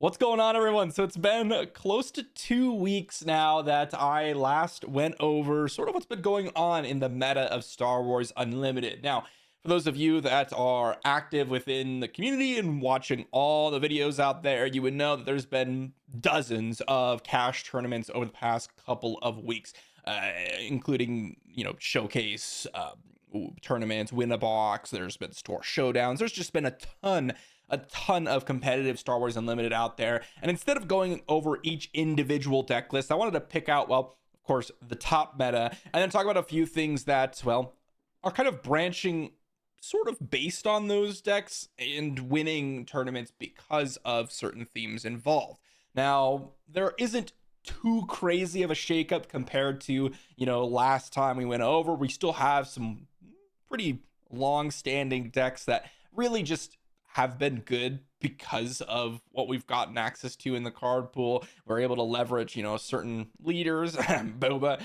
What's going on, everyone? So it's been close to 2 weeks now that I last went over sort of what's been going on in the meta of Star Wars Unlimited. Now, for those of you that are active within the community and watching all the videos out there, you would know that there's been dozens of cash tournaments over the past couple of weeks, including, showcase tournaments, win a box. There's been store showdowns. There's just been a ton of competitive Star Wars Unlimited out there. And instead of going over each individual deck list, I wanted to pick out, well, of course, the top meta, and then talk about a few things that, well, are kind of branching sort of based on those decks and winning tournaments because of certain themes involved. Now, there isn't too crazy of a shakeup compared to, last time we went over. We still have some pretty long-standing decks that really just have been good because of what we've gotten access to in the card pool. We're able to leverage, certain leaders, Boba,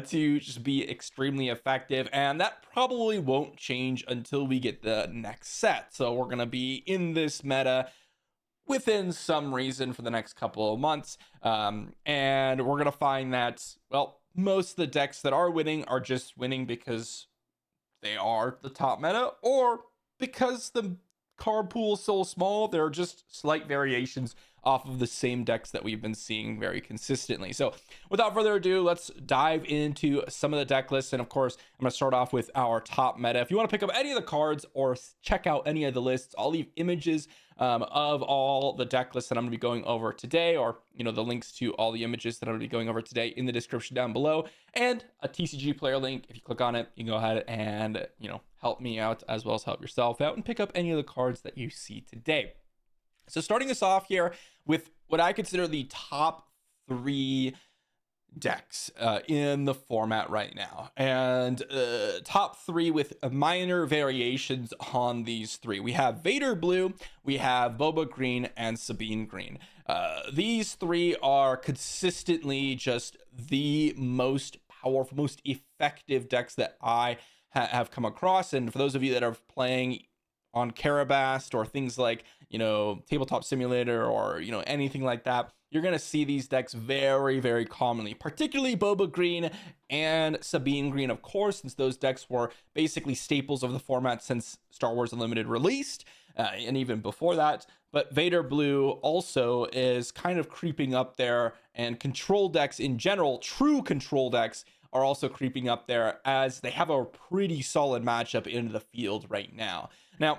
to just be extremely effective. And that probably won't change until we get the next set. So we're going to be in this meta within some reason for the next couple of months. And we're going to find that, well, most of the decks that are winning are just winning because they are the top meta, or because the card pool is so small, there are just slight variations off of the same decks that we've been seeing very consistently. So without further ado, let's dive into some of the deck lists. And of course, I'm going to start off with our top meta. If you want to pick up any of the cards or check out any of the lists, I'll leave images of all the deck lists that I'm going to be going over today, or the links to all the images that I'm going to be going over today in the description down below, and a TCG player link. If you click on it, you can go ahead and help me out as well as help yourself out and pick up any of the cards that you see today. So starting us off here with what I consider the top three decks in the format right now, and top three with minor variations on these three. We have Vader Blue, we have Boba Green, and Sabine Green. These three are consistently just the most powerful, most effective decks that I have come across. And for those of you that are playing on Carabast or things like Tabletop Simulator or anything like that, you're going to see these decks very, very commonly, particularly Boba Green and Sabine Green, of course, since those decks were basically staples of the format since Star Wars Unlimited released, and even before that. But Vader Blue also is kind of creeping up there, and control decks in general, true control decks, are also creeping up there as they have a pretty solid matchup in the field right now. Now,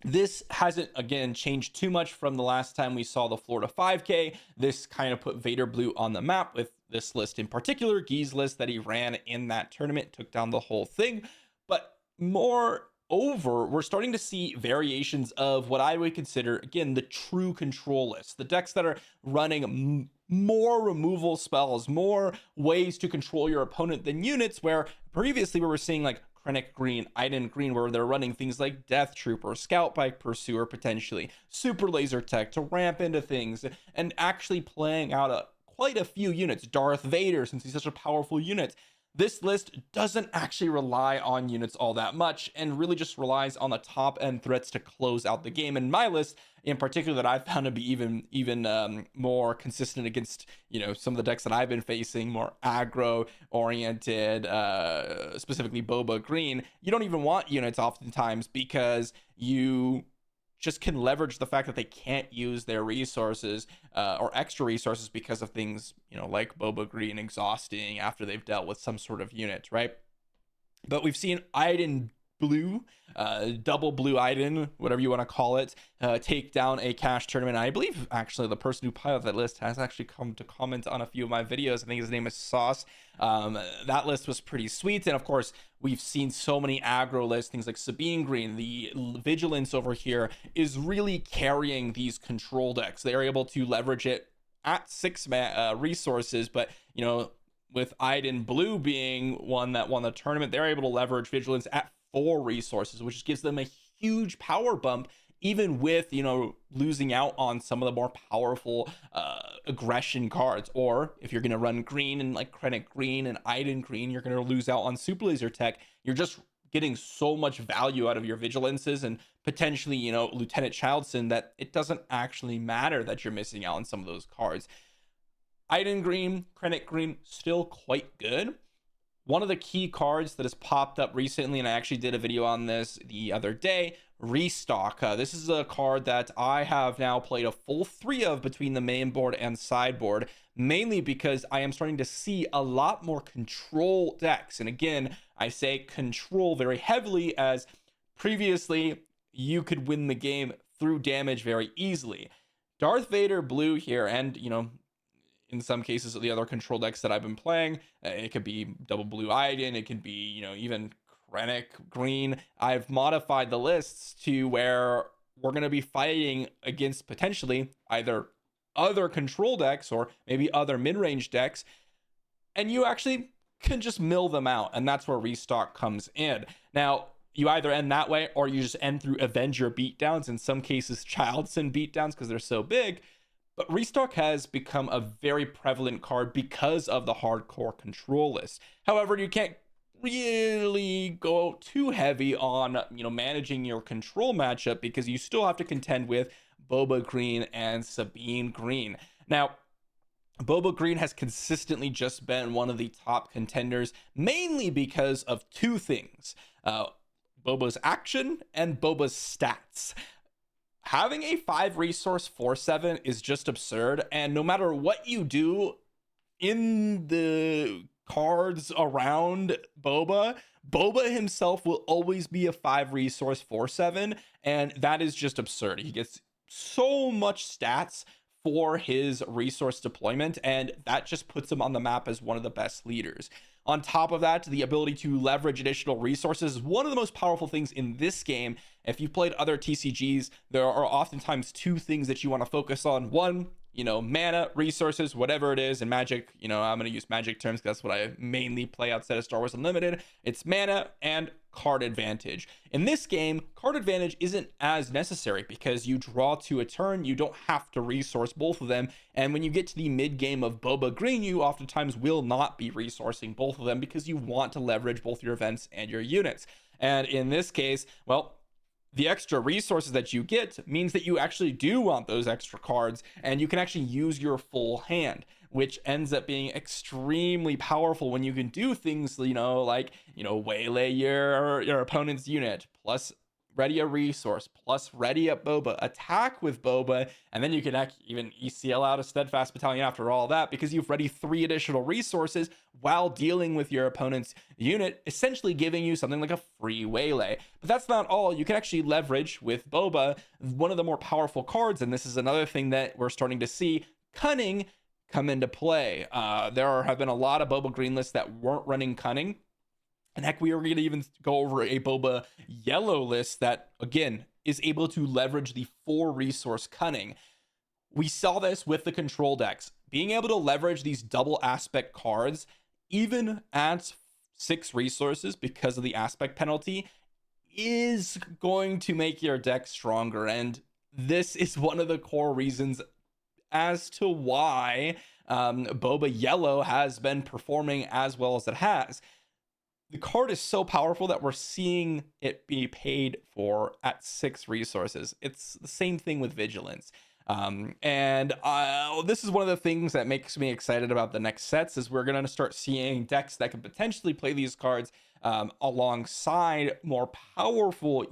this hasn't, again, changed too much from the last time we saw the Florida 5K. This kind of put Vader Blue on the map with this list in particular, Guy's list that he ran in that tournament, took down the whole thing. But moreover, we're starting to see variations of what I would consider, again, the true control list. The decks that are running more removal spells, more ways to control your opponent than units, where previously we were seeing like Krennic Green, Iden Green, where they're running things like Death Trooper, Scout Bike Pursuer, potentially Super Laser Tech to ramp into things, and actually playing out quite a few units. Darth Vader, since he's such a powerful unit. This list doesn't actually rely on units all that much, and really just relies on the top end threats to close out the game. And my list in particular that I found to be even more consistent against some of the decks that I've been facing, more aggro oriented, specifically Boba Green. You don't even want units oftentimes because you just can leverage the fact that they can't use their resources or extra resources because of things like Boba Green exhausting after they've dealt with some sort of unit, right? But we've seen Iden Blue, double blue Iden, whatever you want to call it, take down a cash tournament. I believe actually the person who piloted that list has actually come to comment on a few of my videos. I think his name is Sauce. That list was pretty sweet. And of course, we've seen so many aggro lists, things like Sabine Green. The Vigilance over here is really carrying these control decks. They are able to leverage it at 6 resources, but with Iden Blue being one that won the tournament, they're able to leverage Vigilance at 4 resources, which gives them a huge power bump, even with losing out on some of the more powerful aggression cards. Or if you're going to run green and like Krennic Green and Iden Green, you're going to lose out on Super Laser Tech. You're just getting so much value out of your vigilances and potentially, Lieutenant Childson, that it doesn't actually matter that you're missing out on some of those cards. Iden Green, Krennic Green, still quite good. One of the key cards that has popped up recently, and I actually did a video on this the other day, Restock. This is a card that I have now played a full 3 of between the main board and sideboard, mainly because I am starting to see a lot more control decks. And again, I say control very heavily, as previously you could win the game through damage very easily. Darth Vader blue here, and in some cases the other control decks that I've been playing, it could be double blue Iden, it could be even Krennic green. I've modified the lists to where we're going to be fighting against potentially either other control decks or maybe other mid-range decks, and you actually can just mill them out, and that's where Restock comes in. Now, you either end that way or you just end through Avenger beatdowns, in some cases Childson beatdowns because they're so big. But Restock has become a very prevalent card because of the hardcore control list. However, you can't really go too heavy on managing your control matchup, because you still have to contend with Boba Green and Sabine Green. Now, Boba Green has consistently just been one of the top contenders, mainly because of 2 things: Boba's action and Boba's stats. Having a 5 resource 4/7 is just absurd, and no matter what you do in the cards around Boba himself will always be a 5 resource 4/7, and that is just absurd. He gets so much stats for his resource deployment, and that just puts him on the map as one of the best leaders. On top of that, the ability to leverage additional resources is one of the most powerful things in this game. If you've played other TCGs, there are oftentimes 2 things that you want to focus on. One, mana, resources, whatever it is. In Magic, I'm going to use Magic terms because that's what I mainly play outside of Star Wars Unlimited. It's mana and card advantage. In this game, card advantage isn't as necessary because you draw to a turn. You don't have to resource both of them. And when you get to the mid game of Boba Green, you oftentimes will not be resourcing both of them because you want to leverage both your events and your units. And in this case, well, the extra resources that you get means that you actually do want those extra cards, and you can actually use your full hand, which ends up being extremely powerful when you can do things, like, waylay your opponent's unit, plus ready a resource, plus ready up Boba, attack with Boba, and then you can even ECL out a Steadfast Battalion after all that, because you've ready 3 additional resources while dealing with your opponent's unit, essentially giving you something like a free waylay. But that's not all. You can actually leverage with Boba one of the more powerful cards, and this is another thing that we're starting to see: Cunning come into play. There have been a lot of Boba Green lists that weren't running Cunning. And heck, we are going to even go over a Boba yellow list that, again, is able to leverage the 4 resource Cunning. We saw this with the control decks. Being able to leverage these double aspect cards, even at 6 resources because of the aspect penalty, is going to make your deck stronger. And this is one of the core reasons as to why Boba Yellow has been performing as well as it has. The card is so powerful that we're seeing it be paid for at 6 resources. It's the same thing with Vigilance. And this is one of the things that makes me excited about the next sets, is we're going to start seeing decks that can potentially play these cards alongside more powerful,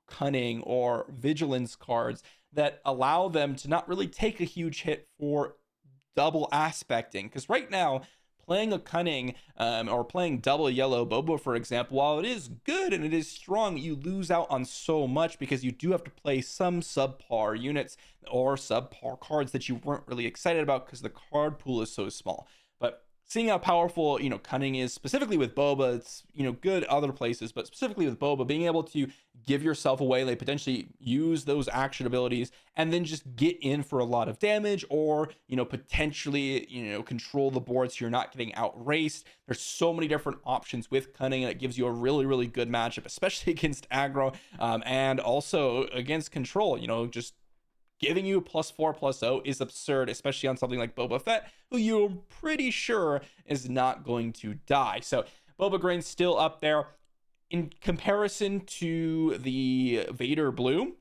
Cunning or Vigilance cards that allow them to not really take a huge hit for double aspecting. Because right now, playing a Cunning or playing double yellow Boba, for example, while it is good and it is strong, you lose out on so much because you do have to play some subpar units or subpar cards that you weren't really excited about because the card pool is so small. But seeing how powerful, Cunning is, specifically with Boba, it's, good other places, but specifically with Boba, being able to give yourself away, like potentially use those action abilities and then just get in for a lot of damage, or, potentially, control the board so you're not getting outraced. There's so many different options with Cunning, and it gives you a really, really good matchup, especially against aggro, and also against control. Just giving you +4/+0 is absurd, especially on something like Boba Fett, who you're pretty sure is not going to die. So Boba Green's still up there. in comparison to the Vader Blue,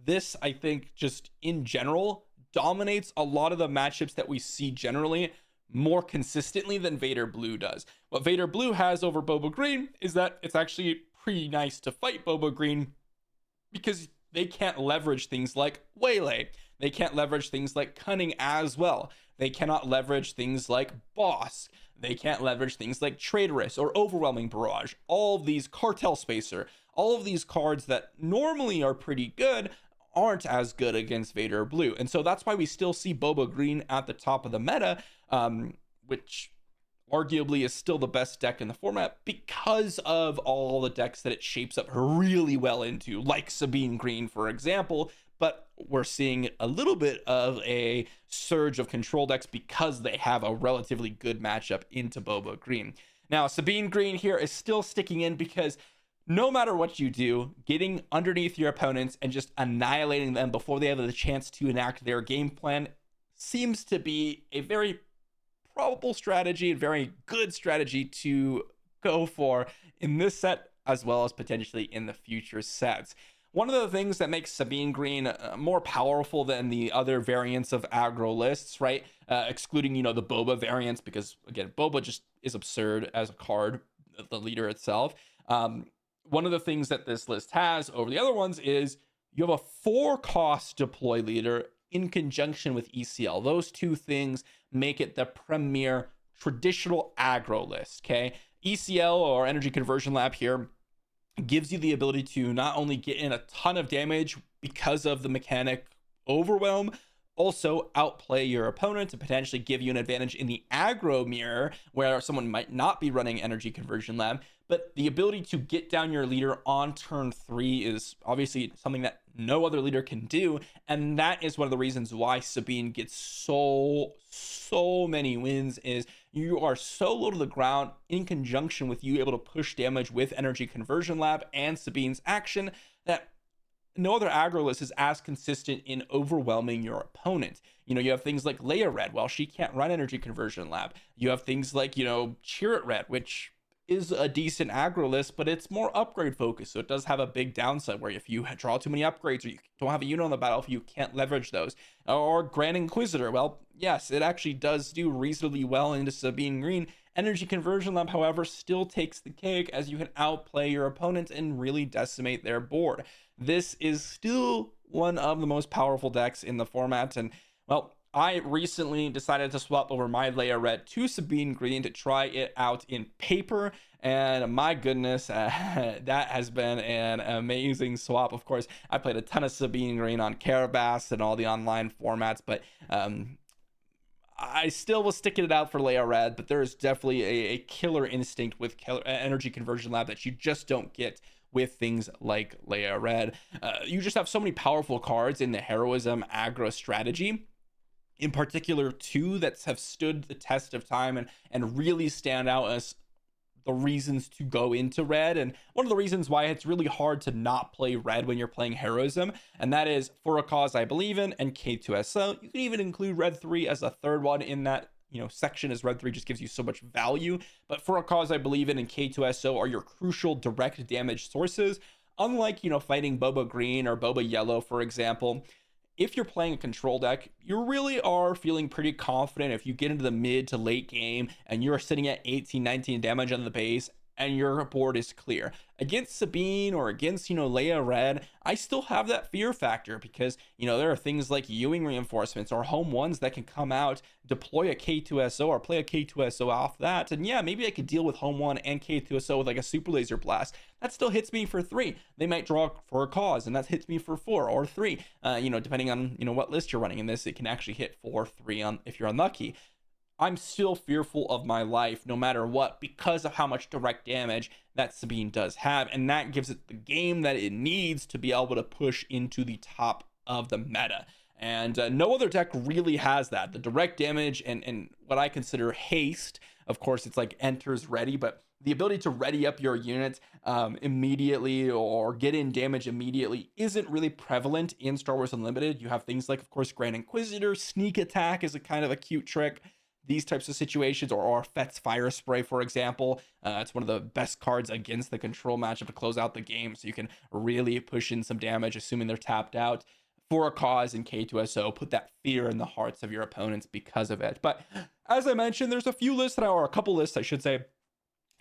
this, I think, just in general, dominates a lot of the matchups that we see generally more consistently than Vader Blue does. What Vader Blue has over Boba Green is that it's actually pretty nice to fight Boba Green because they can't leverage things like Waylay. They can't leverage things like Cunning as well. They cannot leverage things like Boss. They can't leverage things like Traitorous or Overwhelming Barrage. All of these Cartel Spacer, all of these cards that normally are pretty good aren't as good against Vader Blue. And so that's why we still see Boba Green at the top of the meta, which arguably is still the best deck in the format because of all the decks that it shapes up really well into, like Sabine Green, for example. But we're seeing a little bit of a surge of control decks because they have a relatively good matchup into Boba Green. Now, Sabine Green here is still sticking in because no matter what you do, getting underneath your opponents and just annihilating them before they have the chance to enact their game plan seems to be a very probable strategy, a very good strategy to go for in this set as well as potentially in the future sets. One of the things that makes Sabine Green more powerful than the other variants of aggro lists, right? Excluding, the Boba variants, because again, Boba just is absurd as a card, the leader itself. One of the things that this list has over the other ones is you have a 4-cost deploy leader in conjunction with ECL. Those two things make it the premier traditional aggro list, okay? ECL, or Energy Conversion Lab here, gives you the ability to not only get in a ton of damage because of the mechanic Overwhelm, also outplay your opponent to potentially give you an advantage in the aggro mirror where someone might not be running Energy Conversion Lab. But the ability to get down your leader on turn 3 is obviously something that no other leader can do, and that is one of the reasons why Sabine gets so many wins. Is you are so low to the ground in conjunction with you able to push damage with Energy Conversion Lab and Sabine's action that no other aggro list is as consistent in overwhelming your opponent. You have things like Leia Red. Well, she can't run Energy Conversion Lab. You have things like, Chirrut Red, which is a decent aggro list, but it's more upgrade focused. So it does have a big downside where if you draw too many upgrades or you don't have a unit on the battlefield, you can't leverage those. Or Grand Inquisitor. Well, yes, it actually does do reasonably well into Sabine Green. Energy Conversion Lab, however, still takes the cake as you can outplay your opponent and really decimate their board. This is still one of the most powerful decks in the format. And, well, I recently decided to swap over my Leia Red to Sabine Green to try it out in paper, and my goodness, that has been an amazing swap. Of course, I played a ton of Sabine Green on Carabas and all the online formats, but I still was sticking it out for Leia Red, but there is definitely a killer instinct with Energy Conversion Lab that you just don't get with things like Leia Red. You just have so many powerful cards in the heroism aggro strategy, in particular two that have stood the test of time and really stand out as the reasons to go into red, and one of the reasons why it's really hard to not play red when you're playing heroism, and that is For a Cause I Believe In and K2SO. You can even include red 3 as a third one in that section, as red 3 just gives you so much value. But For a Cause I Believe In and K2SO are your crucial direct damage sources. Unlike fighting Boba Green or Boba Yellow, for example, if you're playing a control deck, you really are feeling pretty confident if you get into the mid to late game and you're sitting at 18, 19 damage on the base and your board is clear. Against Sabine or against, Leia Red, I still have that fear factor because, there are things like Ewing reinforcements or home ones that can come out, deploy a K2SO or play a K2SO off that. And yeah, maybe I could deal with home one and K2SO with like a super laser blast. That still hits me for 3. They might draw For a Cause and that hits me for 4 or 3. Depending on, what list you're running in this, it can actually hit 4, 3 on if you're unlucky. I'm still fearful of my life no matter what because of how much direct damage that Sabine does have, and that gives it the game that it needs to be able to push into the top of the meta. And no other deck really has that. The direct damage and what I consider haste, of course, it's like enters ready, but the ability to ready up your unit immediately or get in damage immediately isn't really prevalent in Star Wars Unlimited. You have things like, of course, Grand Inquisitor. Sneak Attack is a kind of a cute trick. these types of situations, or Fett's Fire Spray, for example. It's one of the best cards against the control matchup to close out the game, so you can really push in some damage, assuming they're tapped out for a cause in K2SO, put that fear in the hearts of your opponents because of it. But as I mentioned, there's a few lists or a couple lists, I should say,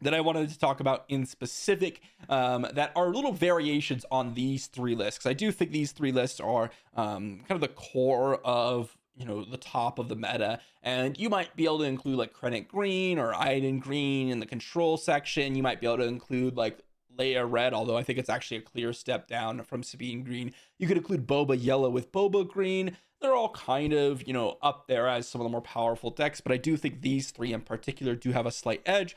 that I wanted to talk about in specific, that are little variations on these three lists. Because I do think these three lists are kind of the core of, the top of the meta. And you might be able to include like Krennic Green or Iden Green in the control section. You might be able to include like Leia Red, although I think it's actually a clear step down from Sabine Green. You could include Boba Yellow with Boba Green. They're all kind of, up there as some of the more powerful decks, but I do think these three in particular do have a slight edge.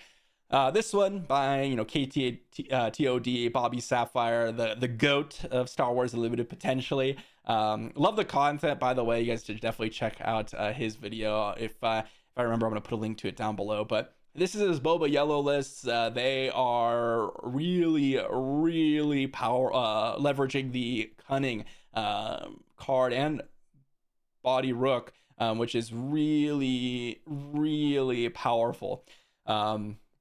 This one by, KTOD, Bobby Sapphire, the GOAT of Star Wars Unlimited, potentially. Love the content, by the way. You guys should definitely check out his video. If I remember, I'm going to put a link to it down below. But this is his Boba Yellow lists. They are really, really leveraging the Cunning card and Body Rook, which is really, really powerful.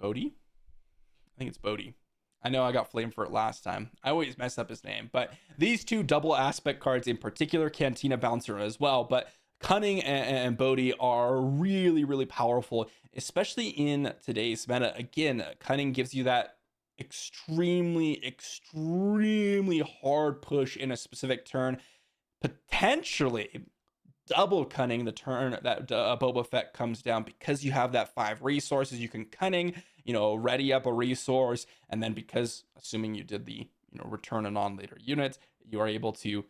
Bodhi? I think it's Bodhi. I know I got flamed for it last time. I always mess up his name. But these two double aspect cards in particular, Cantina Bouncer as well, but Cunning and Bodhi are really, really powerful, especially in today's meta. Again, Cunning gives you that extremely, extremely hard push in a specific turn, potentially double Cunning the turn that Boba Fett comes down, because you have that 5 resources. You can Cunning, ready up a resource, and then because, assuming you did the, return a non-leader unit, you are able to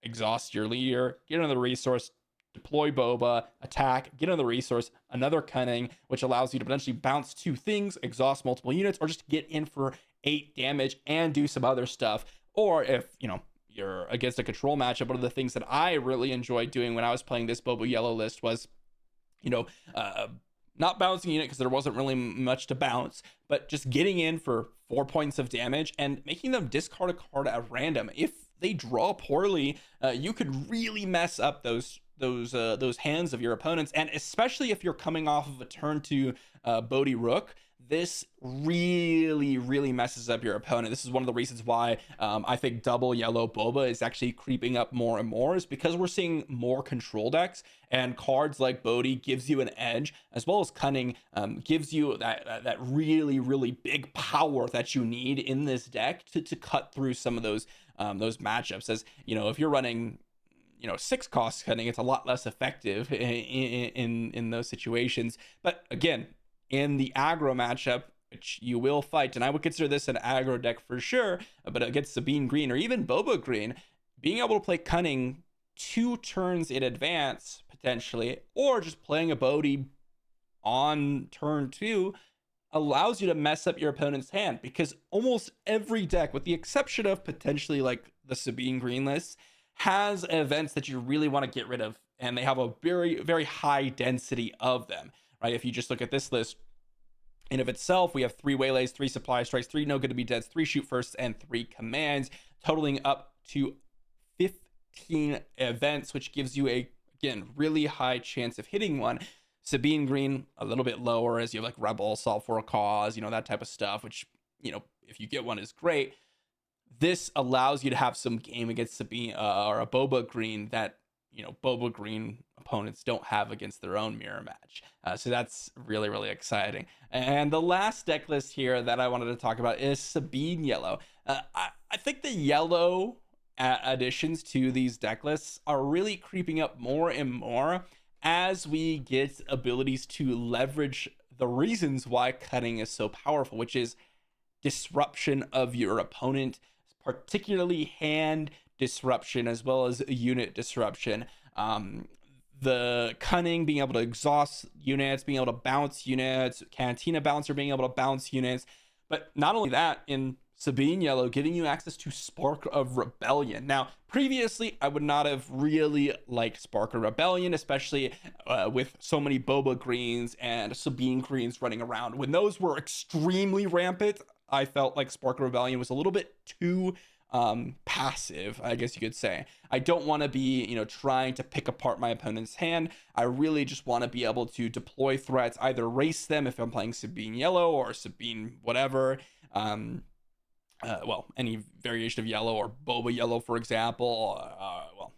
exhaust your leader, get another resource, deploy Boba, attack, get another resource, another Cunning, which allows you to potentially bounce 2 things, exhaust multiple units, or just get in for 8 damage and do some other stuff. Or if, you're against a control matchup, one of the things that I really enjoyed doing when I was playing this Boba Yellow list was, not bouncing unit because there wasn't really much to bounce, but just getting in for 4 points of damage and making them discard a card at random. If they draw poorly, you could really mess up those hands of your opponents, and especially if you're coming off of a turn to Bodhi Rook. This really, really messes up your opponent. This is one of the reasons why I think double yellow Boba is actually creeping up more and more, is because we're seeing more control decks, and cards like Bodhi gives you an edge, as well as Cunning gives you that really, really big power that you need in this deck to cut through some of those matchups. As if you're running 6 cost Cunning, it's a lot less effective in those situations. But again, in the aggro matchup, which you will fight, and I would consider this an aggro deck for sure, but against Sabine Green or even Boba Green, being able to play Cunning 2 turns in advance, potentially, or just playing a Bodhi on turn 2, allows you to mess up your opponent's hand, because almost every deck, with the exception of potentially like the Sabine Green list, has events that you really want to get rid of, and they have a very, very high density of them. Right? If you just look at this list in of itself, we have 3 waylays, 3 supply strikes, 3 no good to be deads, 3 shoot firsts, and 3 commands, totaling up to 15 events, which gives you again, really high chance of hitting one. Sabine Green, a little bit lower, as you have like Rebel, Solve for a Cause, that type of stuff, which, if you get one, is great. This allows you to have some game against Sabine or a Boba Green that, Boba Green opponents don't have against their own mirror match. So that's really, really exciting. And the last deck list here that I wanted to talk about is Sabine Yellow. I think the yellow additions to these deck lists are really creeping up more and more as we get abilities to leverage the reasons why Cunning is so powerful, which is disruption of your opponent, particularly hand disruption as well as unit disruption. The Cunning being able to exhaust units, being able to bounce units, Cantina Bouncer being able to bounce units, but not only that, in Sabine Yellow, giving you access to Spark of Rebellion. Now, previously, I would not have really liked Spark of Rebellion, especially with so many Boba Greens and Sabine Greens running around. When those were extremely rampant, I felt like Spark of Rebellion was a little bit too passive, I guess you could say. I don't want to be, trying to pick apart my opponent's hand. I really just want to be able to deploy threats, either race them if I'm playing Sabine yellow or Sabine whatever. Well, any variation of yellow, or Boba yellow, for example. Well,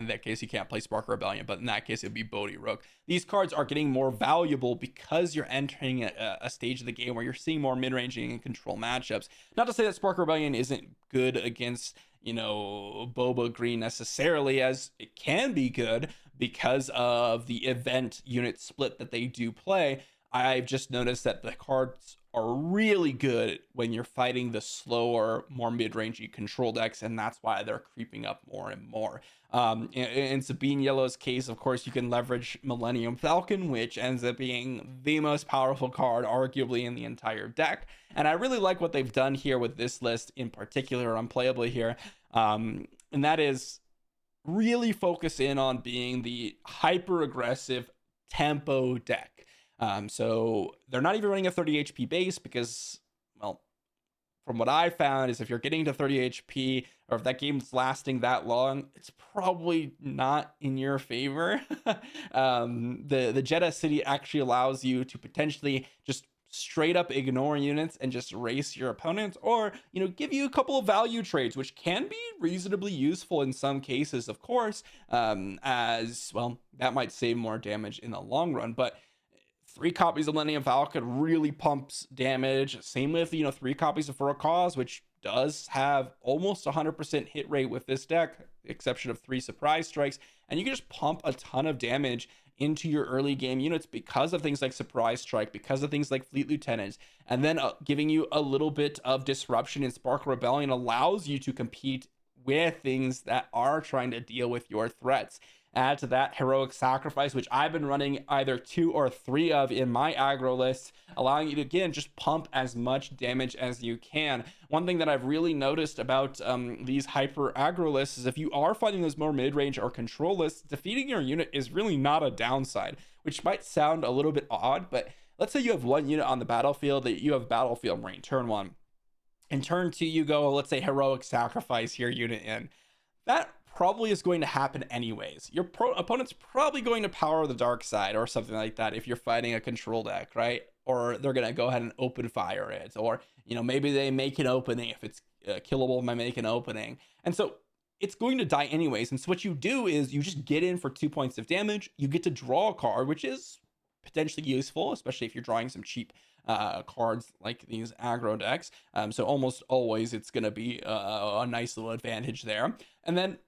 in that case, you can't play Spark Rebellion, but in that case, it'd be Bodhi Rook. These cards are getting more valuable because you're entering a stage of the game where you're seeing more mid-ranging and control matchups. Not to say that Spark Rebellion isn't good against, Boba Green necessarily, as it can be good because of the event unit split that they do play. I've just noticed that the cards are really good when you're fighting the slower, more mid-rangey control decks, and that's why they're creeping up more and more. In Sabine Yellow's case, of course, you can leverage Millennium Falcon, which ends up being the most powerful card, arguably, in the entire deck. And I really like what they've done here with this list in particular, unplayably here, and that is really focus in on being the hyper-aggressive tempo deck. So they're not even running a 30 HP base because, well, from what I found is if you're getting to 30 HP, or if that game's lasting that long, it's probably not in your favor. The Jeddah City actually allows you to potentially just straight up ignore units and just race your opponents, or give you a couple of value trades, which can be reasonably useful in some cases, of course, as well, that might save more damage in the long run. But 3 copies of Millennium Falcon really pumps damage. Same with, 3 copies of For a Cause, which does have almost 100% hit rate with this deck, exception of 3 surprise strikes. And you can just pump a ton of damage into your early game units because of things like Surprise Strike, because of things like Fleet Lieutenants, and then giving you a little bit of disruption in Spark Rebellion allows you to compete with things that are trying to deal with your threats. Add to that Heroic Sacrifice, which I've been running either 2 or 3 of in my aggro list, allowing you to, again, just pump as much damage as you can. One thing that I've really noticed about these hyper aggro lists is if you are fighting those more mid-range or control lists, defeating your unit is really not a downside, which might sound a little bit odd, but let's say you have one unit on the battlefield that you have Battlefield Marine turn 1. In turn 2, you go, let's say, Heroic Sacrifice your unit in. That probably is going to happen anyways. Your opponent's probably going to power the dark side or something like that if you're fighting a control deck, right? Or they're going to go ahead and open fire it, or maybe they make an opening if it's killable by make an opening. And so it's going to die anyways. And so what you do is you just get in for 2 points of damage. You get to draw a card, which is potentially useful, especially if you're drawing some cheap cards like these aggro decks. So almost always it's going to be a nice little advantage there. And then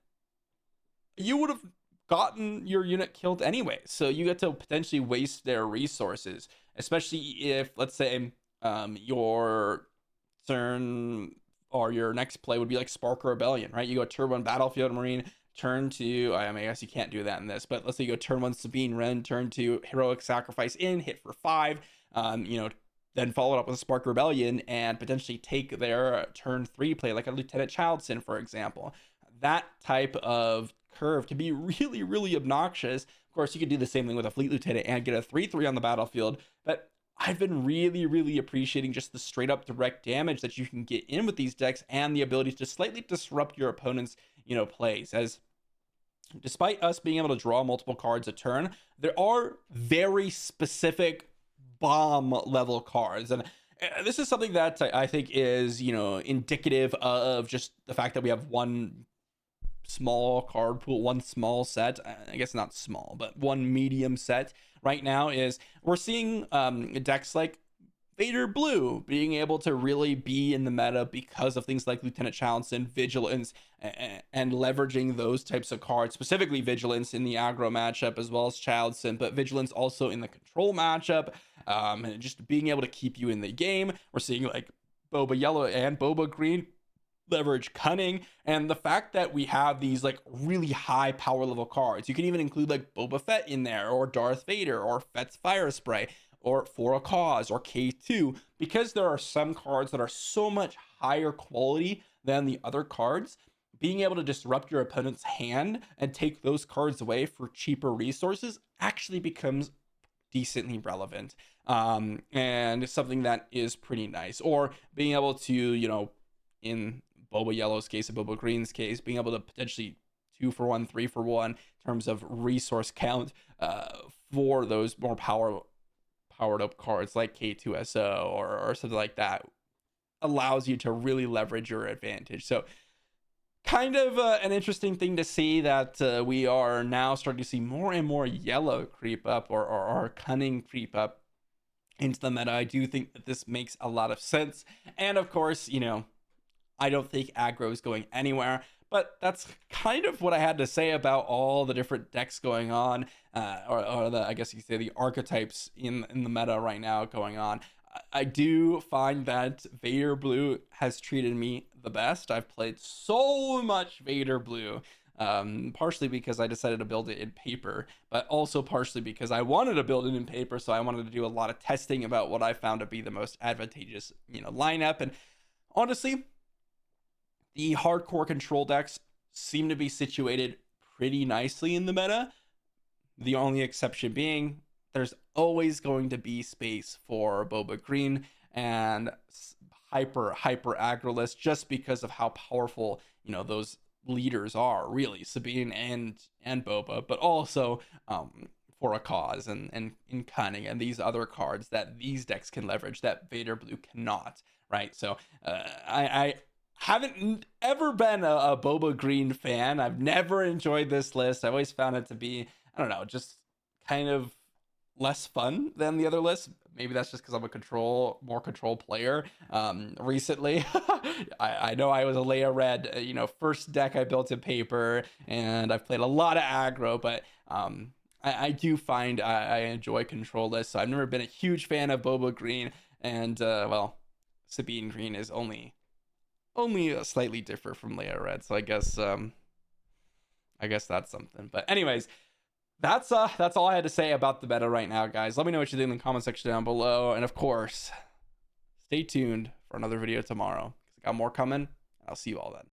you would have gotten your unit killed anyway, so you get to potentially waste their resources, especially if, let's say, your turn or your next play would be like Spark Rebellion, right? You go turn 1 Battlefield Marine, turn 2, I guess you can't do that in this, but let's say you go turn 1 Sabine Wren, turn 2 Heroic Sacrifice in, hit for 5, then follow it up with a Spark Rebellion and potentially take their turn 3 play, like a Lieutenant Childson, for example. That type of curve can be really, really obnoxious. Of course, you could do the same thing with a Fleet Lieutenant and get a 3/3 on the battlefield, but I've been really, really appreciating just the straight up direct damage that you can get in with these decks and the ability to slightly disrupt your opponent's, plays. As despite us being able to draw multiple cards a turn, there are very specific bomb level cards. And this is something that I think is, indicative of just the fact that we have one small card pool, one small set, I guess not small, but one medium set right now. Is we're seeing decks like Vader Blue being able to really be in the meta because of things like Lieutenant Childson, Vigilance, and leveraging those types of cards, specifically Vigilance in the aggro matchup as well as Childson, but Vigilance also in the control matchup, and just being able to keep you in the game. We're seeing like Boba Yellow and Boba Green leverage Cunning, and the fact that we have these like really high power level cards. You can even include like Boba Fett in there, or Darth Vader, or Fett's Fire Spray, or For a Cause, or K2, because there are some cards that are so much higher quality than the other cards. Being able to disrupt your opponent's hand and take those cards away for cheaper resources actually becomes decently relevant, and something that is pretty nice. Or being able to, in Boba Yellow's case and Boba Green's case, being able to potentially 2-for-1, 3-for-1 in terms of resource count for those more powered up cards like K2SO or something like that allows you to really leverage your advantage. So kind of an interesting thing to see that we are now starting to see more and more yellow creep up or cunning creep up into the meta. I do think that this makes a lot of sense. And of course, I don't think aggro is going anywhere. But that's kind of what I had to say about all the different decks going on, or I guess you could say the archetypes in the meta right now going on. I do find that Vader Blue has treated me the best. I've played so much Vader Blue, partially because I decided to build it in paper, but also partially because I wanted to build it in paper, so I wanted to do a lot of testing about what I found to be the most advantageous, lineup. And honestly, the hardcore control decks seem to be situated pretty nicely in the meta. The only exception being there's always going to be space for Boba Green and hyper aggro list, just because of how powerful those leaders are, really, Sabine and Boba, but also for a cause and in cunning and these other cards that these decks can leverage that Vader Blue cannot, right? So I haven't ever been a Boba Green fan. I've never enjoyed this list. I've always found it to be, I don't know, just kind of less fun than the other lists. Maybe that's just because I'm a more control player. Recently, I know I was a Leia Red, first deck I built in paper, and I've played a lot of aggro, but I do find I enjoy control lists. So I've never been a huge fan of Boba Green, and Sabine Green is only slightly different from Leia Red. So I guess that's something. But anyways, that's all I had to say about the meta right now, guys. Let me know what you think in the comment section down below, and of course, stay tuned for another video tomorrow because I got more coming. I'll see you all then.